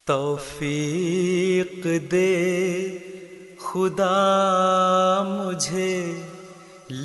तौफीक दे खुदा मुझे,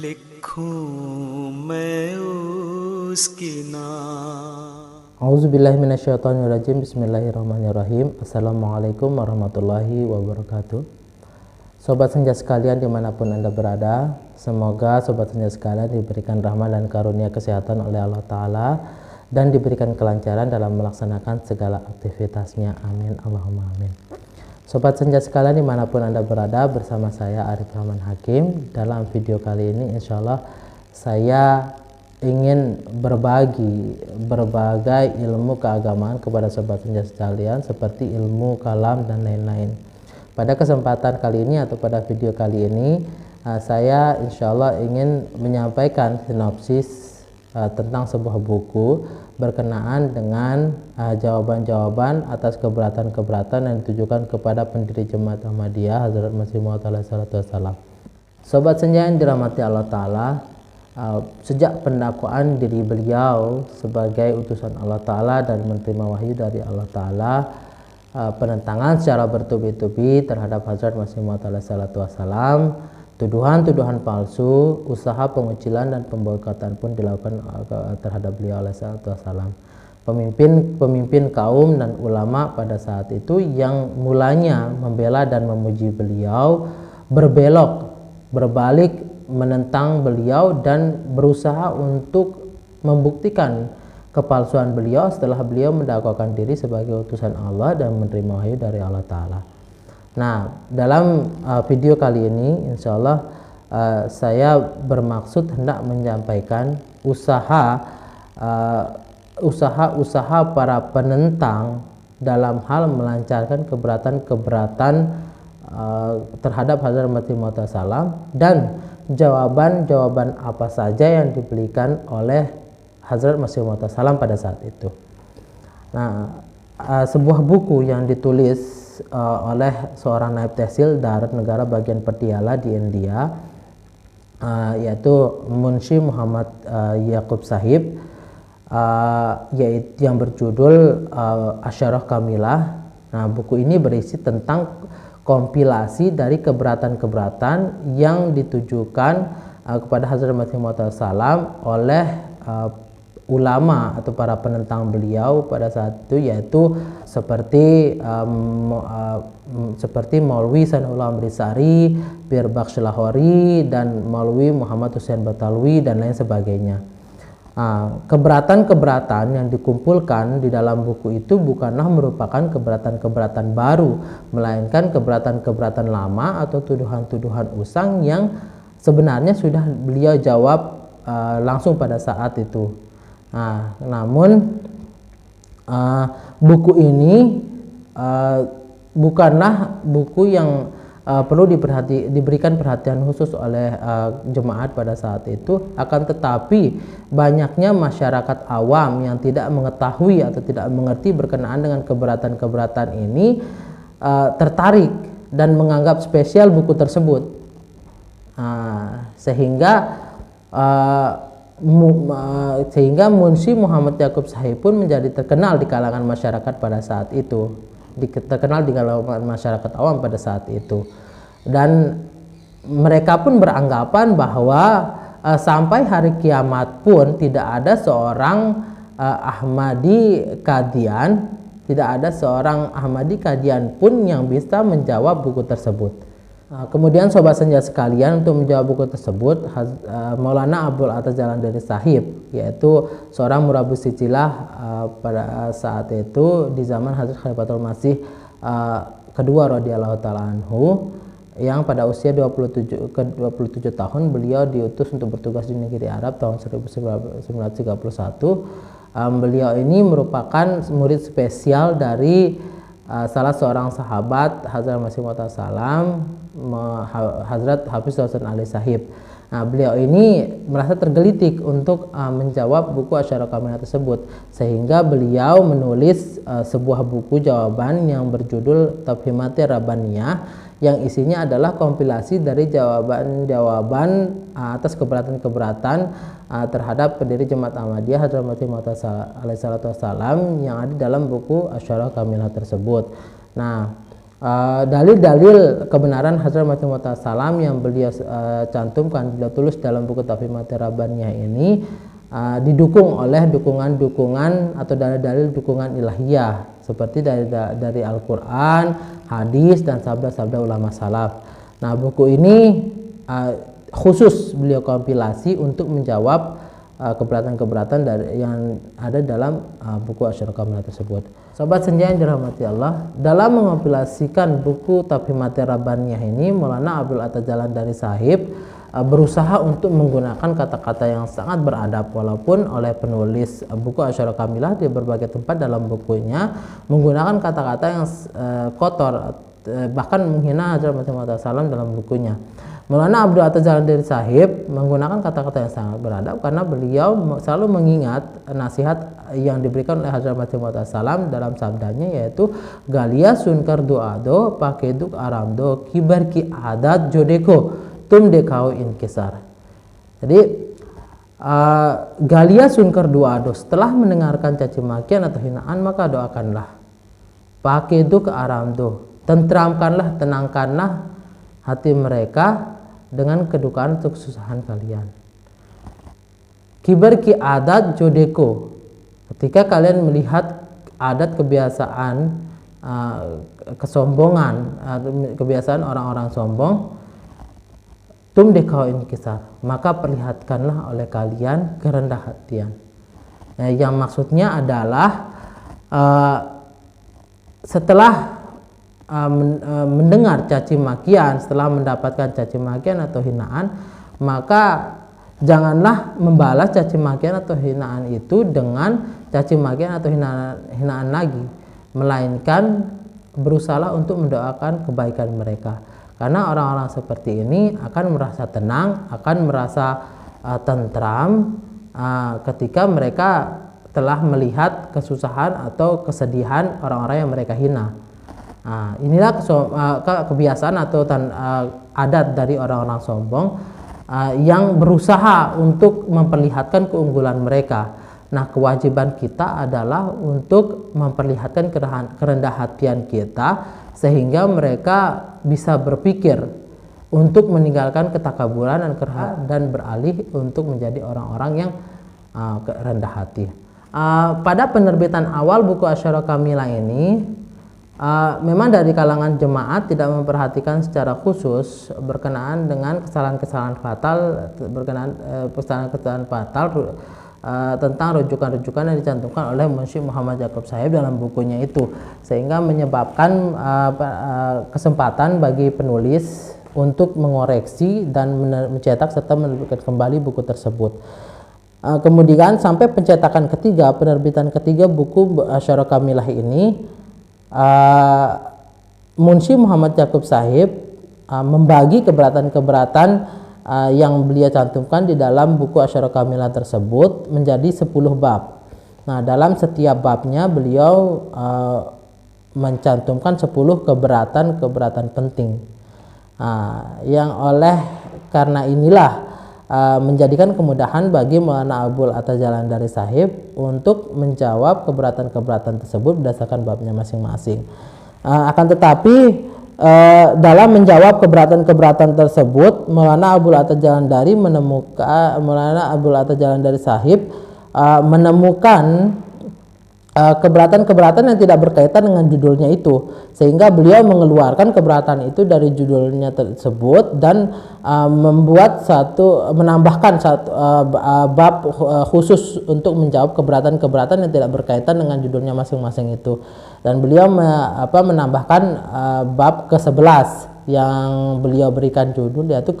लिखूं मैं उसकी नाम। Auzubillahi minasyaitonirrajim. Bismillahirrahmanirrahim. Assalamualaikum warahmatullahi wabarakatuh. Sobat senja sekalian dimanapun Anda berada, semoga sobat senja sekalian diberikan rahmat dan karunia kesehatan oleh Allah Ta'ala dan diberikan kelancaran dalam melaksanakan segala aktivitasnya. Amin. Allahumma amin. Sobat senja sekalian dimanapun Anda berada, bersama saya Arif Rahman Hakim. Dalam video kali ini insya Allah saya ingin berbagi berbagai ilmu keagamaan kepada sobat senja sekalian, seperti ilmu kalam dan lain-lain. Pada kesempatan kali ini atau pada video kali ini, saya insya Allah ingin menyampaikan sinopsis tentang sebuah buku berkenaan dengan jawaban-jawaban atas keberatan-keberatan yang ditujukan kepada pendiri Jemaat Ahmadiyah Hazrat Masih Maud alaihi salatu wassalam. Sobat senja yang dirahmati Allah Ta'ala, sejak pendakwaan diri beliau sebagai utusan Allah Ta'ala dan menerima wahyu dari Allah Ta'ala, penentangan secara bertubi-tubi terhadap Hazrat Masih Maud alaihi salatu wassalam, tuduhan-tuduhan palsu, usaha pengucilan dan pemboikotan pun dilakukan terhadap beliau alaihi salatu wassalam. Pemimpin kaum dan ulama pada saat itu yang mulanya membela dan memuji beliau berbalik menentang beliau dan berusaha untuk membuktikan kepalsuan beliau setelah beliau mendakwakan diri sebagai utusan Allah dan menerima wahyu dari Allah Ta'ala. Nah, dalam video kali ini insya Allah saya bermaksud hendak menyampaikan usaha para penentang dalam hal melancarkan keberatan-keberatan terhadap Hazrat Masih Maud alaihi salam dan jawaban-jawaban apa saja yang diberikan oleh Hazrat Masih Maud alaihi salam pada saat itu. Nah, sebuah buku yang ditulis oleh seorang naib tehsildar negara bagian Patiala di India, yaitu Munshi Muhammad Yaqub Sahib, yaitu yang berjudul Asyarah Kamilah. Nah, buku ini berisi tentang kompilasi dari keberatan-keberatan yang ditujukan kepada Hazrat Masih Maud alaihi salam oleh ulama atau para penentang beliau pada saat itu, yaitu seperti Maulwi Sanullah Amrisari, Pir Bakhsh Lahori, dan Maulwi Muhammad Hussein Batalwi dan lain sebagainya. Keberatan-keberatan yang dikumpulkan di dalam buku itu bukanlah merupakan keberatan-keberatan baru, melainkan keberatan-keberatan lama atau tuduhan-tuduhan usang yang sebenarnya sudah beliau jawab langsung pada saat itu. Namun buku ini bukanlah buku yang perlu diberikan perhatian khusus oleh jemaat pada saat itu, akan tetapi banyaknya masyarakat awam yang tidak mengetahui atau tidak mengerti berkenaan dengan keberatan-keberatan ini tertarik dan menganggap spesial buku tersebut, sehingga Munshi Muhammad Yaqub Sahib pun menjadi terkenal di kalangan masyarakat pada saat itu, terkenal di kalangan masyarakat awam pada saat itu, dan mereka pun beranggapan bahwa sampai hari kiamat pun tidak ada seorang Ahmadi Qadian pun yang bisa menjawab buku tersebut. Kemudian sobat senja sekalian, untuk menjawab buku tersebut, Maulana Abdul Atas Jalandari Sahib, yaitu seorang murabus Silsilah pada saat itu di zaman Hazrat Khalifatul Masih kedua radhiyallahu ta'ala anhu, yang pada usia 27 tahun beliau diutus untuk bertugas di negeri Arab tahun 1931. Beliau ini merupakan murid spesial dari salah seorang sahabat Hazrat Masih Maud alaihi salam, Hazrat Hafiz Hasan Ali Sahib. Nah, beliau ini merasa tergelitik untuk menjawab buku Asy'ariyah Kamilah tersebut, sehingga beliau menulis sebuah buku jawaban yang berjudul Tafhimati Rabbaniyah, yang isinya adalah kompilasi dari jawaban-jawaban atas keberatan-keberatan terhadap pendiri Jemaat Ahmadiyah Hadrat Masih Maud alaihi salatu wassalam yang ada dalam buku Asy'ariyah Kamilah tersebut. Nah, dalil-dalil kebenaran Hadrat Masih Maud salam yang beliau cantumkan, beliau tulis dalam buku Tafhimati Rabbaniyah ini didukung oleh dukungan-dukungan atau dalil-dalil dukungan ilahiyah seperti dari Al-Quran, hadis, dan sabda-sabda ulama salaf. Nah, buku ini khusus beliau kompilasi untuk menjawab keberatan-keberatan yang ada dalam buku Asy'ariyah Kamilah tersebut. Sobat Senja yang dirahmati Allah, dalam mengompilasikan buku Tafhimati Rabbaniyah ini, Maulana Abdul Atta Jalandari Sahib berusaha untuk menggunakan kata-kata yang sangat beradab, walaupun oleh penulis buku Asy'ariyah Kamilah di berbagai tempat dalam bukunya menggunakan kata-kata yang kotor, bahkan menghina Hadrat Masih Maud salam dalam bukunya. Maulana Abdul Atta Jalandari Sahib menggunakan kata-kata yang sangat beradab karena beliau selalu mengingat nasihat yang diberikan oleh Hadrat Masih Maud salam dalam sabdanya, yaitu Galia sunkar doado pakeduk aramdo kibar ki adat jodeko tum dekau inkisar. Jadi Galia sunkar doado, setelah mendengarkan caci makian atau hinaan maka doakanlah. Pakeduk aramdo, tentramkanlah, tenangkanlah hati mereka dengan kedukaan atau kesusahan kalian. Kibar ki adat jodeko, ketika kalian melihat adat kebiasaan kesombongan, kebiasaan orang-orang sombong, tum dekau inkisar, maka perlihatkanlah oleh kalian kerendah hatian. Nah, yang maksudnya adalah setelah mendengar caci makian, setelah mendapatkan caci makian atau hinaan, maka janganlah membalas caci makian atau hinaan itu dengan caci makian atau hinaan lagi, melainkan berusaha untuk mendoakan kebaikan mereka, karena orang-orang seperti ini akan merasa tenang, akan merasa tentram ketika mereka telah melihat kesusahan atau kesedihan orang-orang yang mereka hina. Inilah kebiasaan atau adat dari orang-orang sombong yang berusaha untuk memperlihatkan keunggulan mereka. Nah, kewajiban kita adalah untuk memperlihatkan kerendah hatian kita sehingga mereka bisa berpikir untuk meninggalkan ketakaburan dan beralih untuk menjadi orang-orang yang rendah hati. Pada penerbitan awal buku Asy'ariyah Kamilah ini, memang dari kalangan jemaat tidak memperhatikan secara khusus berkenaan dengan kesalahan-kesalahan fatal tentang rujukan-rujukan yang dicantumkan oleh Munshi Muhammad Yaqub Sahib dalam bukunya itu, sehingga menyebabkan kesempatan bagi penulis untuk mengoreksi dan mencetak serta menerbitkan kembali buku tersebut. Kemudian sampai pencetakan ketiga, penerbitan ketiga buku Asy'ariyah Kamilah ini, Munshi Muhammad Yaqub Sahib membagi keberatan-keberatan yang beliau cantumkan di dalam buku Asy'ariyah Kamilah tersebut menjadi 10 bab. Nah, dalam setiap babnya beliau mencantumkan 10 keberatan-keberatan penting, yang oleh karena inilah menjadikan kemudahan bagi Maulana Abdul Atta Jalandari Sahib untuk menjawab keberatan-keberatan tersebut berdasarkan babnya masing-masing. Akan tetapi dalam menjawab keberatan-keberatan tersebut, Maulana Abdul Atta Jalandari Sahib menemukan keberatan-keberatan yang tidak berkaitan dengan judulnya itu, sehingga beliau mengeluarkan keberatan itu dari judulnya tersebut dan menambahkan satu bab khusus untuk menjawab keberatan-keberatan yang tidak berkaitan dengan judulnya masing-masing itu. Dan beliau menambahkan bab ke-11 yang beliau berikan judul, yaitu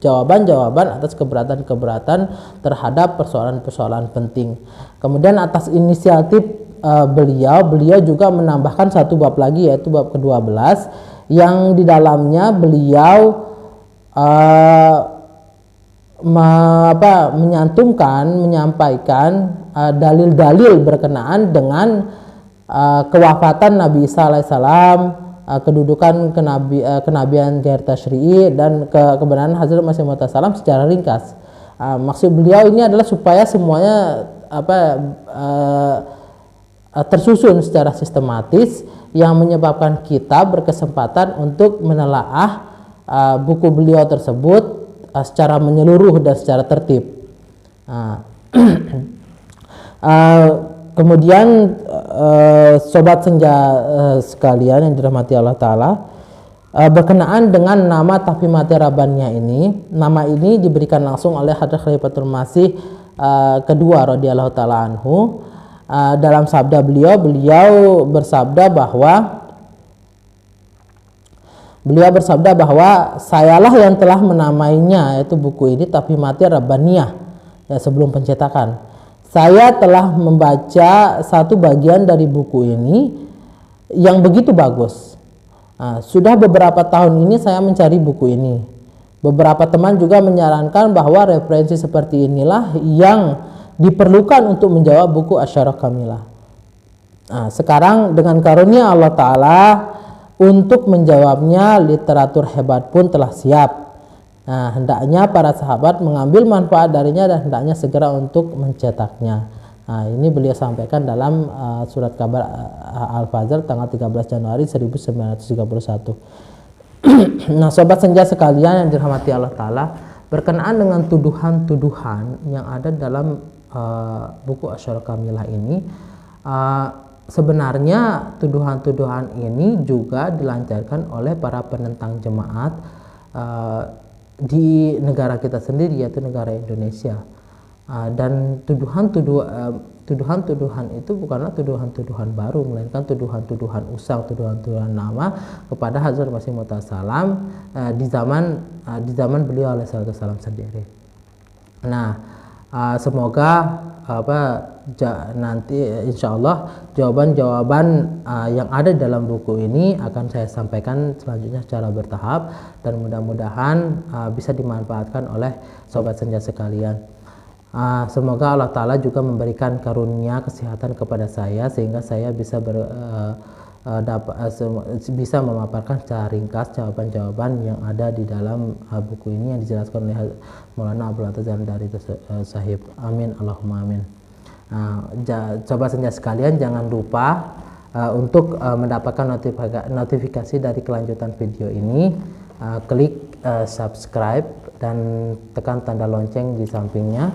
jawaban-jawaban atas keberatan-keberatan terhadap persoalan-persoalan penting. Kemudian atas inisiatif beliau juga menambahkan satu bab lagi, yaitu bab ke-12, yang di dalamnya beliau menyampaikan dalil-dalil berkenaan dengan kewafatan Nabi Isa alaihissalam, kedudukan kenabian Ghair Tasyri'i dan kebenaran Hazrat Masih Maud salam secara ringkas. Maksud beliau ini adalah supaya semuanya tersusun secara sistematis yang menyebabkan kita berkesempatan untuk menelaah buku beliau tersebut secara menyeluruh dan secara tertib. Kemudian sobat senja sekalian yang dirahmati Allah Ta'ala, berkenaan dengan nama Tafhimati Rabbaniyah ini, nama ini diberikan langsung oleh Hadrat Khalifatul Masih kedua radhiyallahu ta'ala anhu. Dalam sabda beliau bersabda bahwa sayalah yang telah menamainya, yaitu buku ini Tafhimati Rabbaniyah, ya, sebelum pencetakan. Saya telah membaca satu bagian dari buku ini yang begitu bagus. Sudah beberapa tahun ini saya mencari buku ini. Beberapa teman juga menyarankan bahwa referensi seperti inilah yang diperlukan untuk menjawab buku Asyarah Kamilah. Sekarang dengan karunia Allah Ta'ala untuk menjawabnya, literatur hebat pun telah siap. Hendaknya para sahabat mengambil manfaat darinya dan hendaknya segera untuk mencetaknya. Ini beliau sampaikan dalam surat kabar Al-Fajr tanggal 13 Januari 1931. Nah, sobat senja sekalian yang dirahmati Allah Ta'ala, berkenaan dengan tuduhan-tuduhan yang ada dalam buku Asyarah Kamilah ini, sebenarnya tuduhan-tuduhan ini juga dilancarkan oleh para penentang jemaat di negara kita sendiri, yaitu negara Indonesia. Dan tuduhan-tuduhan itu bukanlah tuduhan-tuduhan baru, melainkan tuduhan-tuduhan usang, tuduhan-tuduhan nama kepada Hazrat Masih Maud salam di zaman beliau alaihissalam sendiri. Nah, semoga nanti insya Allah jawaban-jawaban yang ada dalam buku ini akan saya sampaikan selanjutnya secara bertahap, dan mudah-mudahan bisa dimanfaatkan oleh sobat senja sekalian. Semoga Allah Ta'ala juga memberikan karunia kesehatan kepada saya sehingga saya bisa bisa memaparkan secara ringkas jawaban-jawaban yang ada di dalam buku ini yang dijelaskan oleh Maulana Abdul Aziz Al-Dari Sahib. Amin Allahumma amin. Sobat senja sekalian, jangan lupa untuk mendapatkan notifikasi dari kelanjutan video ini, klik subscribe dan tekan tanda lonceng di sampingnya.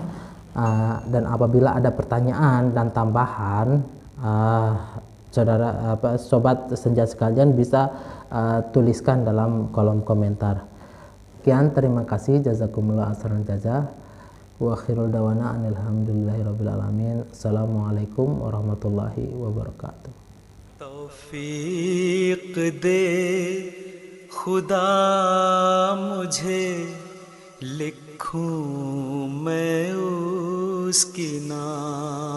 Dan apabila ada pertanyaan dan tambahan, sobat senja sekalian bisa tuliskan dalam kolom komentar. Sekian, terima kasih, jazakumullah khairan jazaa. Wa akhirul dawana alhamdulillahirabbil alamin. Assalamualaikum warahmatullahi wabarakatuh. तौफीक दे खुदा मुझे, लिखूं मैं उसकी नाम।